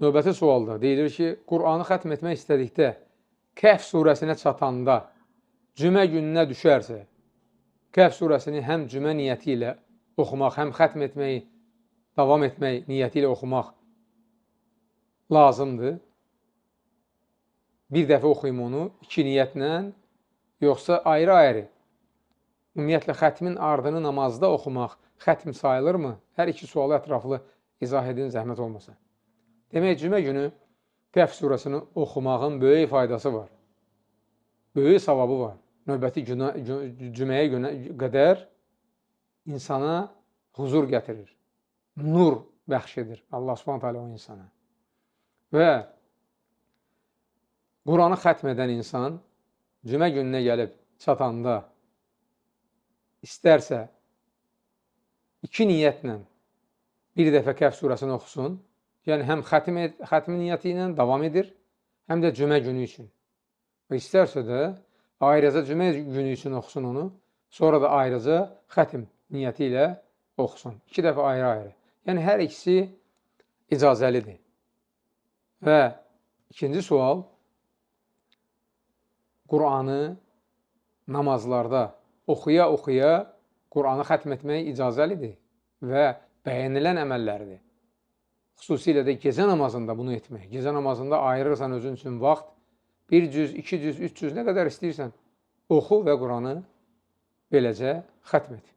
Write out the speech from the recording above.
Növbəti sualda deyilir ki, Qur'anı xətm etmək istədikdə, Kəhf surəsinə çatanda, cümə gününə düşərsə, Kəhf surəsini həm cümə niyyəti ilə oxumaq, həm xətm etməyi, davam etmək niyyəti ilə oxumaq lazımdır. Bir dəfə oxuyum onu, iki niyyətlə, yoxsa ayrı-ayrı. Ümumiyyətlə, xətmin ardını namazda oxumaq xətm sayılırmı? Hər iki sualı ətraflı izah edin, zəhmət olmasa. Demək, cümə günü Kəhf surəsini oxumağın böyük faydası var. Böyük savabı var. Növbəti cüməyə qədər insana huzur gətirir. Nur bəxş edir Allah Subhanahu taala o insana. Və Quranı xətm edən insan cümə gününə gəlib çatanda istərsə iki niyyətlə bir dəfə Kəhf surəsini oxusun, yəni həm xətmi niyyəti ilə davam edir, həm də cümə günü üçün. Və istərsə də ayrıca cümə günü üçün oxusun onu, sonra da ayrıca xətm niyyəti ilə oxusun. İki dəfə ayrı-ayrı. Yəni, hər ikisi icazəlidir. Və ikinci sual, Qur'anı namazlarda oxuya-oxuya Qur'anı xətm etmək icazəlidir və bəyənilən əməllərdir. Xüsusilə də gecə namazında bunu etmək. Gecə namazında ayırırsan özün üçün vaxt, 1 cüz, 2 cüz, 3 cüz, nə qədər istəyirsən, oxu və Quranı beləcə xətm et.